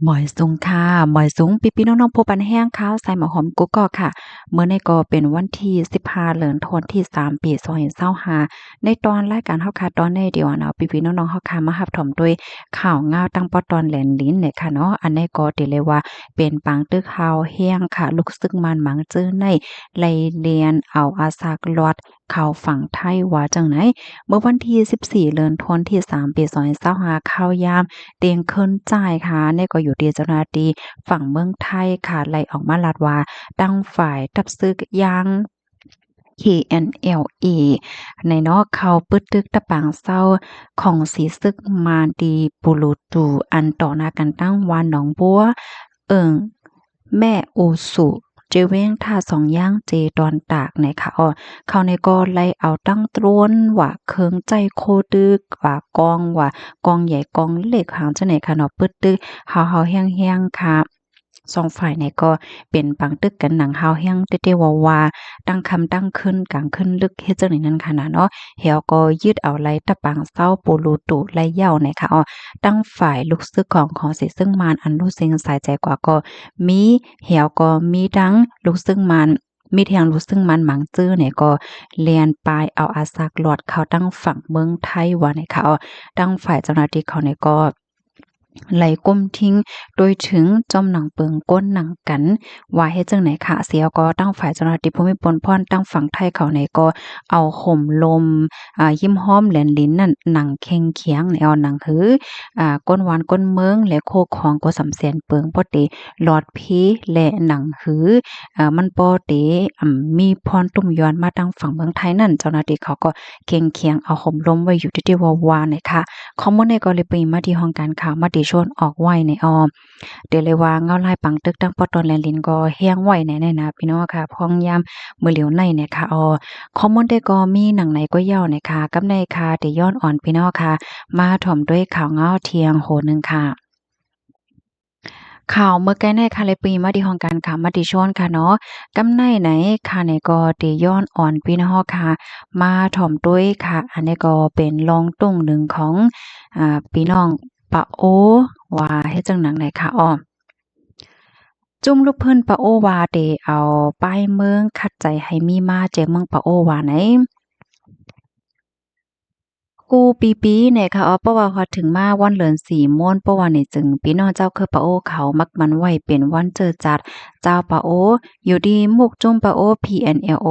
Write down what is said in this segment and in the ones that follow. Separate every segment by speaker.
Speaker 1: หมอยสุงค่ะหมอยสุงพี่ๆน้องๆผู้ปันแห้งข้าวใส่หมอหอมกุ๊กกอกค่ะเมื่อในก็เป็นวันที่15เดือนธันวาคมที่3ปี2025ในตอนรายการเฮาค่ะตอนในเดียวเนาะพี่ๆน้องๆเฮาค่ะมารับชมด้วยข่าวงาวตั้งปอตอนแหลนลิ้นเนี่ยค่ะเนาะอันนี้ก็ติเลยว่าเป็นปังตึกข่าวแห้งค่ะลูกซึกมันหมังจื้อในไล่เลียนเอาอาสากลอดเข้าฝั่งไทยว่าจังไหนเมื่อวันที่14เดือนธันวาคมที่3ปี2025ข่าวยาม เตียงเคินจ่ายค่ะเนี่ยก็อยู่ที่เจ้าหน้าที่ฝั่งเมืองไทยค่ะไล่ออกมาลาดว่าตั้งฝ่ายทับซึกยาง KNLA ในเนาะเขาปึดตึกตะปางเศร้าของสีซึกมาดีปุรุตูอันต่อหน้ากันตั้งวานหนองบัวเอิงแม่โอสุเจเว้งท่าสองย่างเจดอนตากในค่ะเขาในก็ไล่เอาตั้งตรวนว่าเคิงใจโคตึกว่ากองใหญ่กองเล็กหางจังไหนค่ะเนาะปึดตึกเฮาๆแห้งๆค่ะสองฝ่ายเนี่ยก็เป็นปังตึกกันหนังเฮาแห้งเต้ๆวาๆตั้งคำตั้งขึ้นกลางขึ้นลึกเฮ็ดจังไหนนั้นค่ะนะเนาะเฮาก็ยึดเอาไล่ตะปางเศร้าปูรูตุไล่เหย้าเนี่ยค่ะตั้งฝ่ายลูกซึกของสิซึ่งมารอันรู้สึงสายใจกว่าก็มีเหี่ยวก็มีทั้งลูกซึ่งมันมีเทียงลูกซึ่งมันหมังจื้อเนี่ยก็เลียนปลายเอาอาสากหลอดเขาตั้งฝั่งเมืองไทยว่าเนี่ยค่ะตั้งฝ่ายเจ้าหน้าที่เขาเนี่ยก็ไหลก้มทิ้งโดยถึงจอมหนังเปิงก้นหนังกันว่าเฮ็ดจังไหนค่ะเสียก็ตั้งฝ่ายเจ้าหน้าที่ภูมิพลพรตั้งฝั่งไทยเขาในก็เอาห่มลมยิ้มห้อมแหลนลิ้นนั่นหนังเค็งเคียงในเอาหนังหือก้นหวานก้นเมืองและโคของก็สำเสียนเปิงบ่เตหลอดพีและหนังหือมันบ่เตมีพรตุ่มย้อนมาทางฝั่งเมืองไทยนั่นเจ้าหน้าที่เขาก็เค็งเคียงเอาห่มลมไว้อยู่ที่วาๆเนี่ยค่ะข้อมูลในก็เลยไปมาที่ห้องการข่าวมาติชนออกไว้ในเดี๋ยวเลยว่าเงาลายปังตึกตั้งปอตอนแลนลินก็แห้งไว้แน่ๆนะพี่น้องค่ะพองยามมื้อเหลียวในเนี่ยค่ะข้อมูลได้ก็มีหนังไหนก็ยาวนะคะกับในค่ะที่ย้อนอ่อนพี่น้องค่ะมาถ่อมด้วยข่าวเงาเที่ยงโหนึงค่ะข่าวเมื่อใกล้ในค่ะเลยปีมาที่ห้องการข่าวมติชนค่ะเนาะกำในไหนค่ะในก็ได้ย้อนอ่อนพี่น้องค่ะมาถ่อมด้วยค่ะอันนี้ก็เป็นรองตุ้งหนึ่งของพี่น้องปะโอว่าเฮ็ดจังหนังไหนค่ะจุ่มลูกเพิ่นปะโอว่าเดเอาป้ายเมืองคัดใจให้มีมาแจเมืองปะโอว่าไหน กูปีเนี่ยค่ะเพราะว่าพอถึงมาวันเหลินสีม่วนเพราะว่านี่จึงพี่น้องเจ้าคือปะโอเขามักมันไว้เป็นวันเจอจัดเจ้าปะโออยู่ดีมุกจุ้มปะโอ PNLO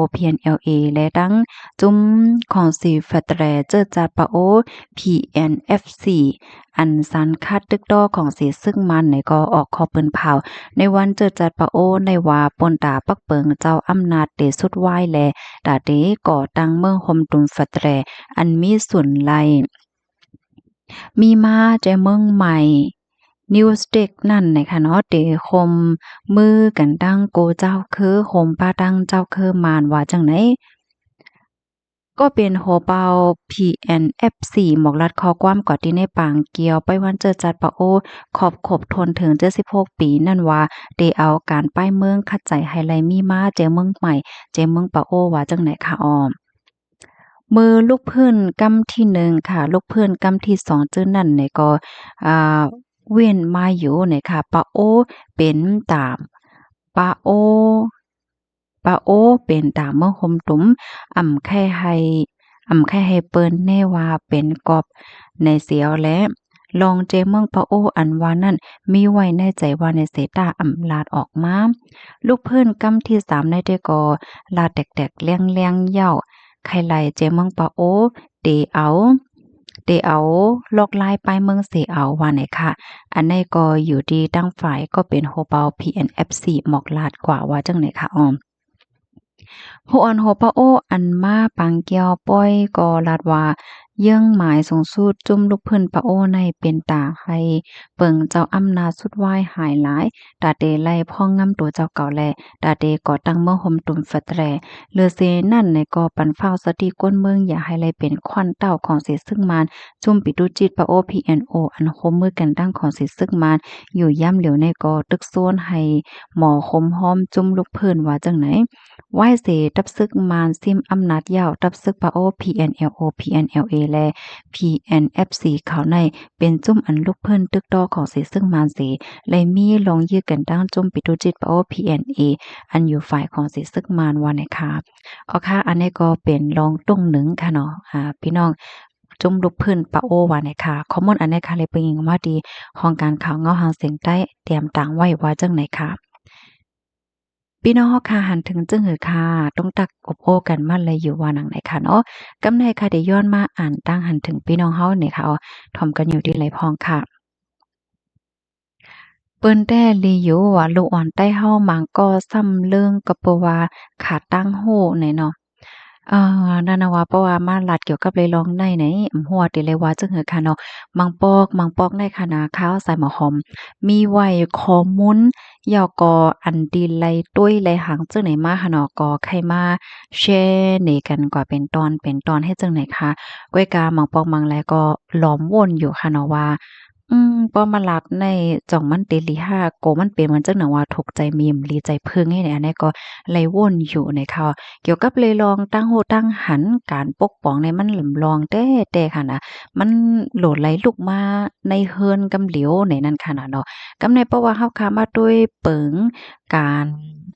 Speaker 1: และดังจุ้มของสีแฟตแรเจอจัดปะโอ PNFC อันสันคัดตึกดอของสีซึ่งมันในก็ออกคอปืนเผาในวันเจอจัดปะโอในว่าปนตาปักเปิงเจ้าอำนาจเตสุดไหวแลตาเตก่อตั้งเมืองหมตุมแฟตแร อันมีส่วนไลมีมาแต่เมืองใหม่นิวสเต็กนั่นนะคะเนาะเตคมมือกันตั้งโกเจ้าคือโฮมป้าตั้งเจ้าคือมานว่าจังไหนก็เป็นโหเปา PNFC หมอกลัดคอความก่อที่ในปางเกียวไปวันเจอจัดปะโอขบทนถึง76ปีนั่นว่าได้เอาการป้ายเมืองคัดใจไฮไลท์มีมาเจเมืองใหม่เจเมืองปะโอว่าจังไหนคะมือลูกเพื่อนกำที่หนึ่งค่ะลูกเพื่อนกำที่สองจื้อนั่นเนี่ยก็อ่าเวียนมาอยู่เนี่ยค่ะปาโอเป็นตามปาโอปาโอเป็นตามเมื่อหมตุ้มอ่ำแค่ให้เปิ้นแน่ว่าเป็นกอบในเสียวและลองเจเมืองปาโออันว่านั่นมีไว้ในใจว่าในเสตาอำลาดออกมาลูกเพื่อนกำที่สามในเดก็ลาดแตกๆเลี้ยงๆเหย้า ไข่ไหลเจเมืองปาโอเตเอาลอกลายไปเมืองเสเอาว่าไหนค่ะอันนี้ก็อยู่ดีตั้งฝ่ายก็เป็นโฮเปา PNFC หมอกลาดกว่าว่าจังไหนค่ะโฮออนโฮปาโออันมาปังเกียวป้อยก็ลาดว่าเยื่องหมายสูงสุดจุ่มลูกเพิ่นปะโอในเป็นตาให้เปิงเจ้าอำนาจสุดวายหายหลายตาเตไล่พ่องงำตัวเจ้าเก่าแลตาเตก่อตั้งเมืองหมตุมฟัดแรเลือเซนั่นในก็ปันฟ้าวสติก้นเมืองอย่าให้ไลเป็นควันเต้าของเสซึ่งมานจุ่มปิดุจิตปะโอ PNO อันคมมือกันตั้งของเสซึ่งมานอยู่ย่ำเหลียวในก็ตึกโซนให้หมอคมห้อมจุ่มลูกเพิ่นว่าจังไหน ไหว้เสตับซึกมารซิมอำนาจยาวตับซึกปะโอ PNLA และ PNFC เขาในเป็นจุ่มอันลูกเพิ่นตึกดอของสิซึ่งมานสิเลยมีลงยื้อกันตั้งจุ่มปิตุจิตปะโอ PNA อันอยู่ฝ่ายของสิซึ่งมานว่านะคะอ๋อค่ะอันนี้ก็เป็นลองตุ้งหนึ่งค่ะเนาะพี่น้องจุ่มลูกเพิ่นปะโอว่านะคะข้อมูลอันนี้ค่ะเลยเป็นยิงว่าดีของการข่าวเงาหางเสียงใต้เตรียมต่างไว้ว่าจังไหนค่ะพี่น้องค่ะหันถึงจึงหือค่ะต้องตักอบโอ้กันมาเลยอยู่ว่าหนังไหนค่ะเนาะกำในค่ะได้ย้อนมาอ่านตั้งหันถึงพี่น้องเฮาเนี่ยค่ะถ่อมกันอยู่ดีไหลพองค่ะเปิ้นแต่ลีอยู่ว่าลูกอ่อนใต้เฮามังก็ซ้ำเรื่องก็เพราะว่าขาดตั้งโหไหนเนาะ นั่นน่ะว่าเพราะว่ามาลัดเกี่ยวกับเลยลองได้ไหนหัวติเลยว่าจังหือค่ะเนาะมังปอกในคณะข้าวใส่หมอหอมมีไว้ขอมุนยอกออันดีไลตุ้ยไลหางจังไหนมาค่ะเนาะก็ใครมาแชร์นี่กันกว่าเป็นตอนเฮ็ดจังไหนคะก้อยกามังปอกมังแลก็ล้อมวนอยู่ค่ะเนาะว่าพอมาลัดในจ่องมันเตลิห้าโกมันเป็นเหมือนจังหนังว่าถูกใจมีมลีใจเพิงให้เนี่ยอันนี้ก็ไลวนอยู่ในค่ะ เกี่ยวกับเลยลองตั้งโหตั้งหันการปกป้องในมันหล่มลองแต่ค่ะนะมันโหลดไหลลุกมาในเฮือนกำเหลียวในนั้นค่ะนะเนาะกำในเพราะว่าเฮาค้ามาด้วยเปิงการ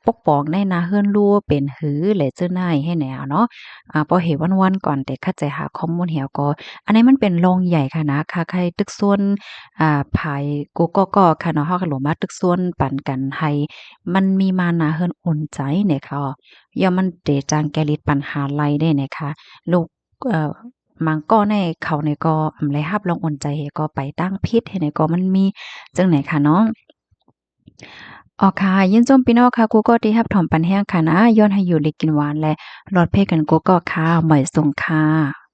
Speaker 1: ปกป้องในนาเฮือนรั่วเป็นหือและเจ้านายให้แนวเนาะพอเห็นวันๆก่อนแต่เข้าใจหาข้อมูลเหี่ยวก็อันนี้มันเป็นโรงใหญ่ค่ะนะค่ะใครตึกส่วนภายกูก็ค่ะเนาะเฮาก็หลงมาตึกส่วนปันกันให้มันมีมานาเฮือนอุ่นใจเนี่ยค่ะ ย่อมมันเดจางแกลิดปัญหาไรได้นะคะลูกมังก็ในเขาในก็อำไรฮับลองอ่อนใจเฮก็ไปตั้งพิษให้ในก็มันมีจังไหนค่ะน้องอ๋อค่ะยินจมพี่น้องค่ะกูก็ที่รับถอมปันแห้งค่ะนะย้อนให้อยู่เลยกินหวานและรอดเพ่กันกูก็ค่ะหมอยส่งค่ะ